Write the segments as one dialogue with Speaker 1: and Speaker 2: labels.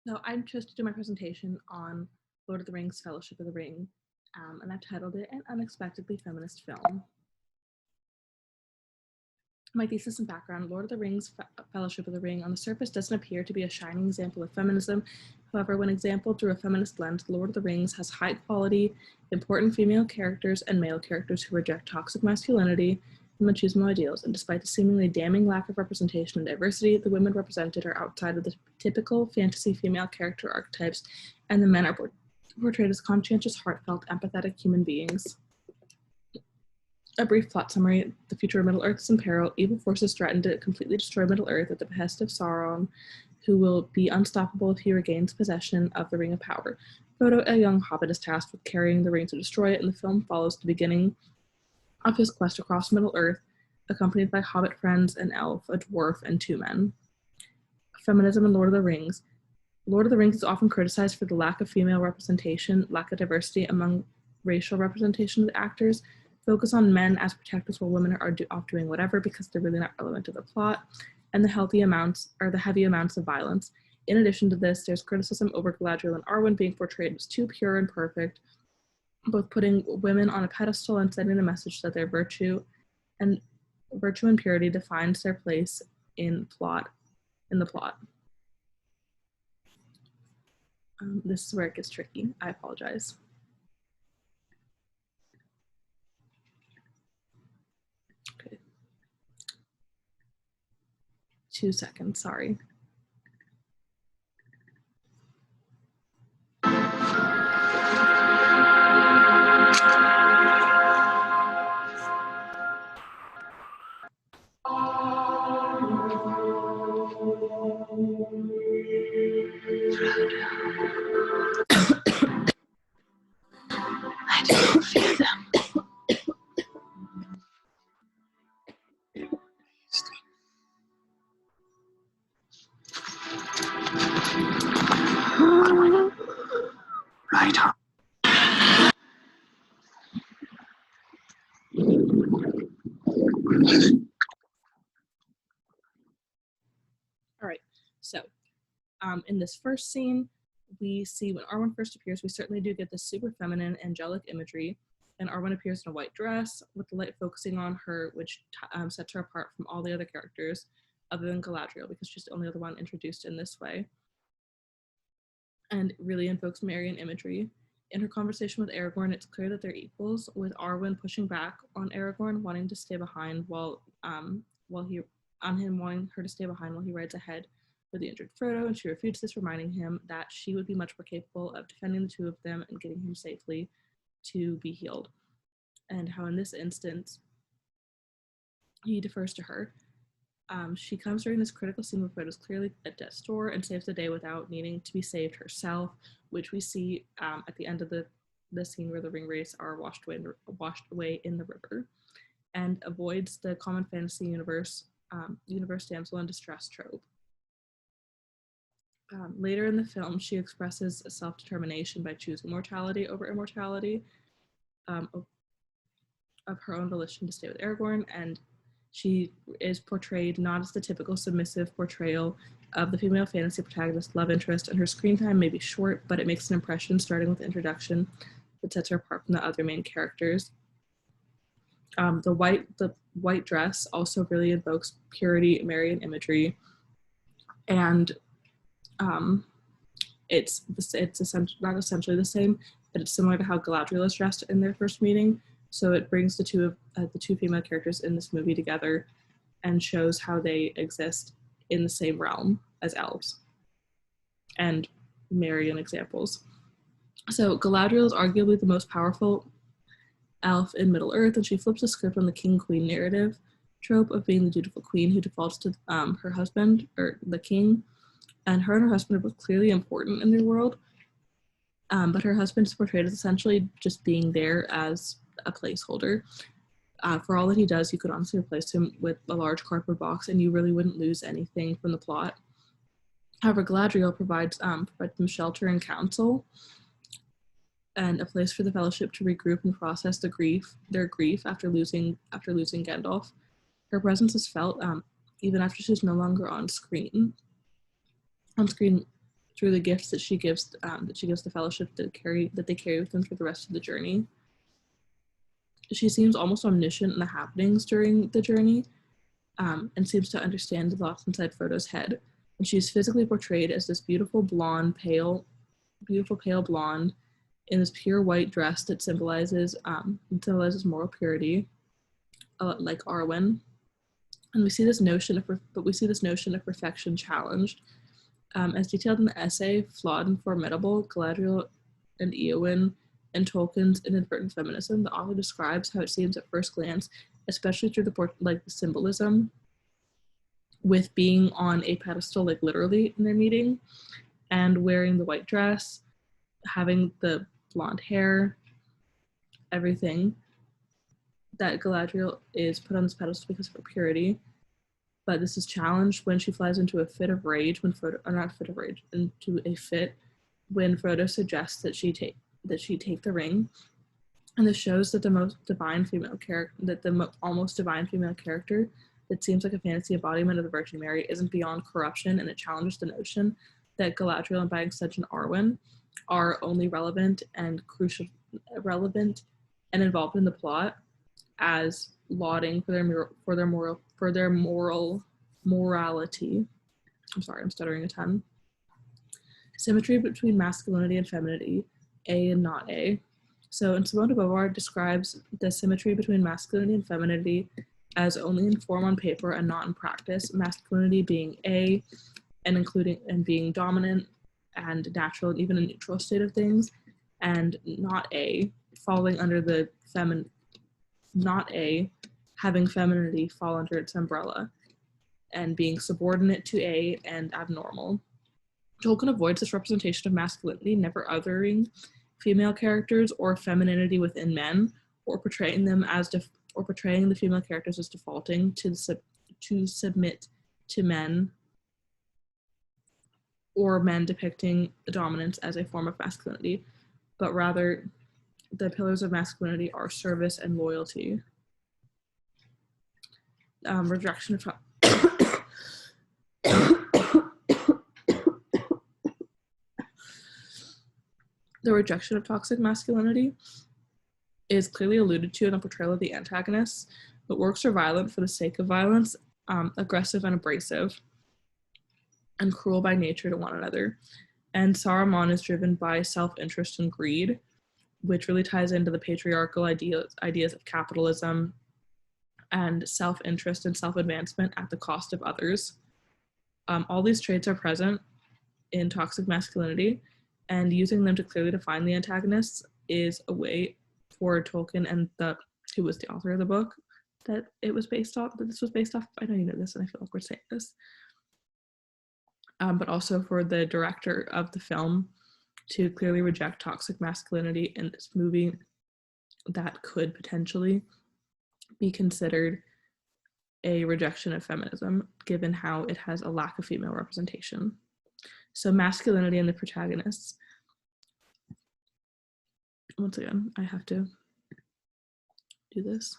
Speaker 1: So I chose to do my presentation on Lord of the Rings, Fellowship of the Ring, and I've titled it An Unexpectedly Feminist Film. My thesis and background, Lord of the Rings, Fellowship of the Ring, on the surface doesn't appear to be a shining example of feminism. However, when examined through a feminist lens, Lord of the Rings has high quality, important female characters and male characters who reject toxic masculinity and machismo ideals, and despite the seemingly damning lack of representation and diversity, the women represented are outside of the typical fantasy female character archetypes, and the men are portrayed as conscientious, heartfelt, empathetic human beings. A brief plot summary. The future of Middle-earth is in peril. Evil forces threaten to completely destroy Middle-earth at the behest of Sauron, who will be unstoppable if he regains possession of the Ring of Power. Frodo, a young hobbit, is tasked with carrying the ring to destroy it, and the film follows the beginning of his quest across Middle-earth, accompanied by hobbit friends, an elf, a dwarf, and two men. Feminism in Lord of the Rings. Lord of the Rings is often criticized for the lack of female representation, lack of diversity among racial representation of the actors, focus on men as protectors while women are off doing whatever because they're really not relevant to the plot, and the heavy amounts of violence. In addition to this, there's criticism over Galadriel and Arwen being portrayed as too pure and perfect, both putting women on a pedestal and sending a message that their virtue and purity defines their place in the plot. This is where it gets tricky. I apologize. Okay. 2 seconds, sorry.
Speaker 2: I don't feel them. Right on.
Speaker 1: All right, so in this first scene, we see when Arwen first appears, we certainly do get this super feminine, angelic imagery, and Arwen appears in a white dress with the light focusing on her, which sets her apart from all the other characters other than Galadriel, because she's the only other one introduced in this way, and really invokes Marian imagery. In her conversation with Aragorn, it's clear that they're equals, with Arwen pushing back on Aragorn, wanting to stay behind while him wanting her to stay behind while he rides ahead with the injured Frodo, and she refutes this, reminding him that she would be much more capable of defending the two of them and getting him safely to be healed. And how in this instance, he defers to her. She comes during this critical scene where Frodo's clearly at death's door and saves the day without needing to be saved herself, which we see at the end of the scene where the ring wraiths are washed away in the river, and avoids the common fantasy universe damsel in distress trope. Later in the film, she expresses self-determination by choosing mortality over immortality, of her own volition to stay with Aragorn, and she is portrayed not as the typical submissive portrayal of the female fantasy protagonist love interest, and her screen time may be short, but it makes an impression starting with the introduction that sets her apart from the other main characters. The white dress also really invokes purity, Marian imagery, and it's not essentially the same, but it's similar to how Galadriel is dressed in their first meeting. So it brings the two female characters in this movie together and shows how they exist in the same realm as elves and Marian examples. So Galadriel is arguably the most powerful elf in Middle-earth, and she flips the script on the king-queen narrative trope of being the dutiful queen who defaults to her husband, or the king, and her husband are both clearly important in their world, but her husband is portrayed as essentially just being there as a placeholder. For all that he does, you could honestly replace him with a large cardboard box and you really wouldn't lose anything from the plot. However, Galadriel provides them shelter and counsel, and a place for the Fellowship to regroup and process their grief after losing Gandalf. Her presence is felt even after she's no longer on screen through the gifts that she gives the fellowship that they carry with them for the rest of the journey. She seems almost omniscient in the happenings during the journey, and seems to understand the thoughts inside Frodo's head. And she's physically portrayed as this beautiful pale blonde in this pure white dress that symbolizes moral purity, like Arwen. And we see this notion of perfection challenged. As detailed in the essay, Flawed and Formidable, Galadriel and Eowyn and Tolkien's Inadvertent Feminism, the author describes how it seems at first glance, especially through the symbolism, with being on a pedestal, like literally in their meeting, and wearing the white dress, having the blonde hair, everything, that Galadriel is put on this pedestal because of her purity. But this is challenged when she flies into a fit of rage into a fit when Frodo suggests that she take the ring. And this shows that almost divine female character that seems like a fantasy embodiment of the Virgin Mary isn't beyond corruption, and it challenges the notion that Galadriel and by extension Arwen are only relevant and involved in the plot as lauding for their morality. I'm sorry, I'm stuttering a ton. Symmetry between masculinity and femininity, A and not A. So, and Simone de Beauvoir describes the symmetry between masculinity and femininity as only in form on paper and not in practice. Masculinity being A, and being dominant and natural and even a neutral state of things, and not A, falling under the not A, having femininity fall under its umbrella and being subordinate to A and abnormal. Tolkien avoids this representation of masculinity, never othering female characters or femininity within men, or portraying the female characters as defaulting to submit to men, or men depicting dominance as a form of masculinity, but rather the pillars of masculinity are service and loyalty. Rejection of the rejection of toxic masculinity is clearly alluded to in the portrayal of the antagonists, but works are violent for the sake of violence, aggressive and abrasive, and cruel by nature to one another. And Saruman is driven by self-interest and greed, which really ties into the patriarchal ideas of capitalism and self-interest and self-advancement at the cost of others. All these traits are present in toxic masculinity, and using them to clearly define the antagonists is a way for Tolkien and who was the author of the book that this was based off. I know you know this, and I feel awkward saying this. But also for the director of the film to clearly reject toxic masculinity in this movie that could potentially be considered a rejection of feminism, given how it has a lack of female representation. So masculinity and the protagonists. Once again, I have to do this.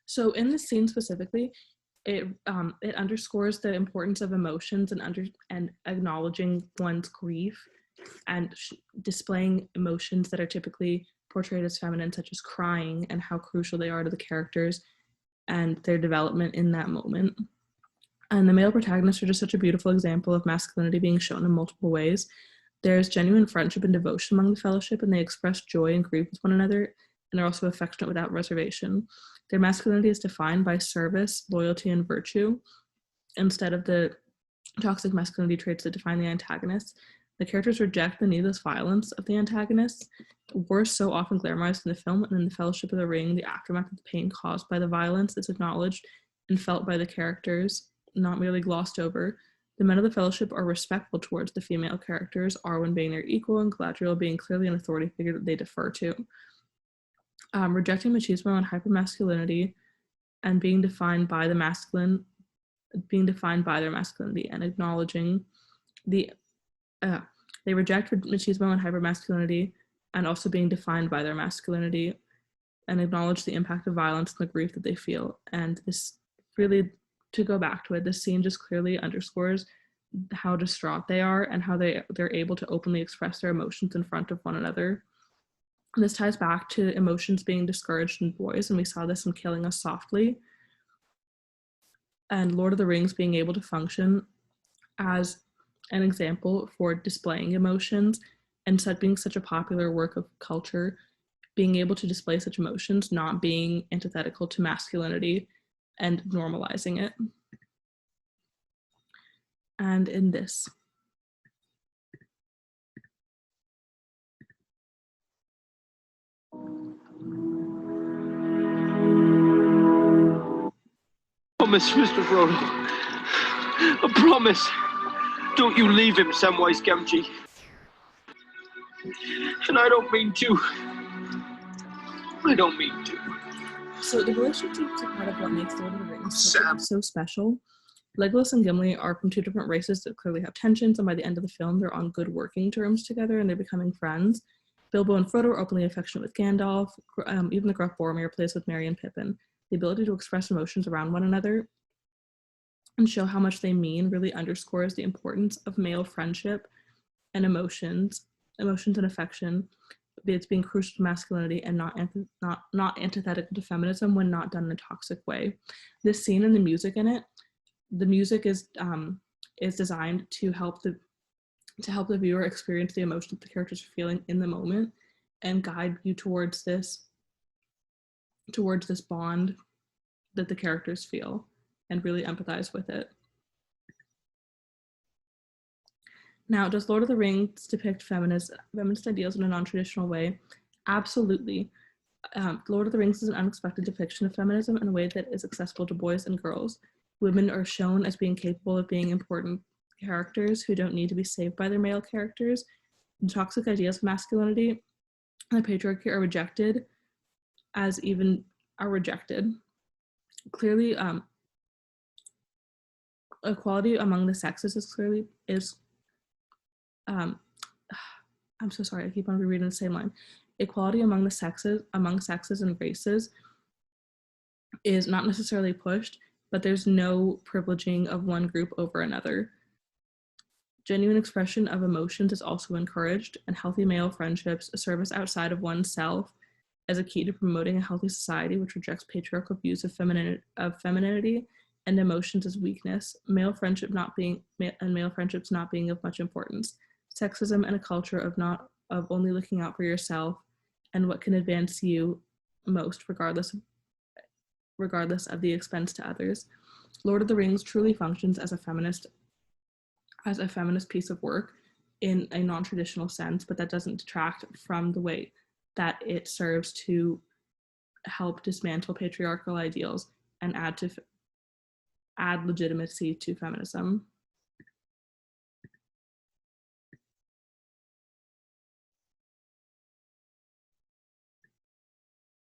Speaker 1: So in this scene specifically, it underscores the importance of emotions and acknowledging one's grief and displaying emotions that are typically portrayed as feminine, such as crying, and how crucial they are to the characters and their development in that moment. And the male protagonists are just such a beautiful example of masculinity being shown in multiple ways. There's genuine friendship and devotion among the fellowship, and they express joy and grief with one another, and they're also affectionate without reservation. Their masculinity is defined by service, loyalty, and virtue, instead of the toxic masculinity traits that define the antagonists. The characters reject the needless violence of the antagonists. War is so often glamorized in the film, and in The Fellowship of the Ring, the aftermath of the pain caused by the violence is acknowledged and felt by the characters, not merely glossed over. The men of the fellowship are respectful towards the female characters, Arwen being their equal and Galadriel being clearly an authority figure that they defer to. Rejecting machismo and hypermasculinity and being defined by their masculinity and acknowledging they reject machismo and hypermasculinity and also being defined by their masculinity and acknowledge the impact of violence and the grief that they feel. And this really, to go back to it, this scene just clearly underscores how distraught they are and how they're able to openly express their emotions in front of one another. And this ties back to emotions being discouraged in boys, and we saw this in Killing Us Softly. And Lord of the Rings being able to function as an example for displaying emotions and being such a popular work of culture, being able to display such emotions, not being antithetical to masculinity and normalizing it. And in this,
Speaker 3: Promise, Mr. Frodo. A promise. Don't you leave him, Samwise Gamgee. And I don't mean to. I don't mean to.
Speaker 1: So the relationships are part of what makes Lord of the Rings so special. Legolas and Gimli are from two different races that clearly have tensions, and by the end of the film, they're on good working terms together and they're becoming friends. Bilbo and Frodo are openly affectionate with Gandalf. Even the gruff Boromir plays with Merry and Pippin. The ability to express emotions around one another and show how much they mean really underscores the importance of male friendship and emotions and affection. It's being crucial to masculinity and not antithetical to feminism when not done in a toxic way. This scene and the music in it, the music is designed to help the viewer experience the emotion that the characters are feeling in the moment and guide you towards this bond that the characters feel and really empathize with it. Now, does Lord of the Rings depict feminist ideals in a non-traditional way? Absolutely. Lord of the Rings is an unexpected depiction of feminism in a way that is accessible to boys and girls. Women are shown as being capable of being important characters who don't need to be saved by their male characters. And toxic ideas of masculinity and the patriarchy are rejected. Clearly, equality among the sexes I'm so sorry, I keep on rereading the same line. Equality among sexes and races is not necessarily pushed, but there's no privileging of one group over another. Genuine expression of emotions is also encouraged, and healthy male friendships, a service outside of oneself, as a key to promoting a healthy society which rejects patriarchal views of femininity and emotions as weakness, male friendships not being of much importance, sexism and a culture of only looking out for yourself and what can advance you most, regardless of the expense to others. Lord of the Rings truly functions as a feminist piece of work in a non-traditional sense, but that doesn't detract from the way that it serves to help dismantle patriarchal ideals and add legitimacy to feminism.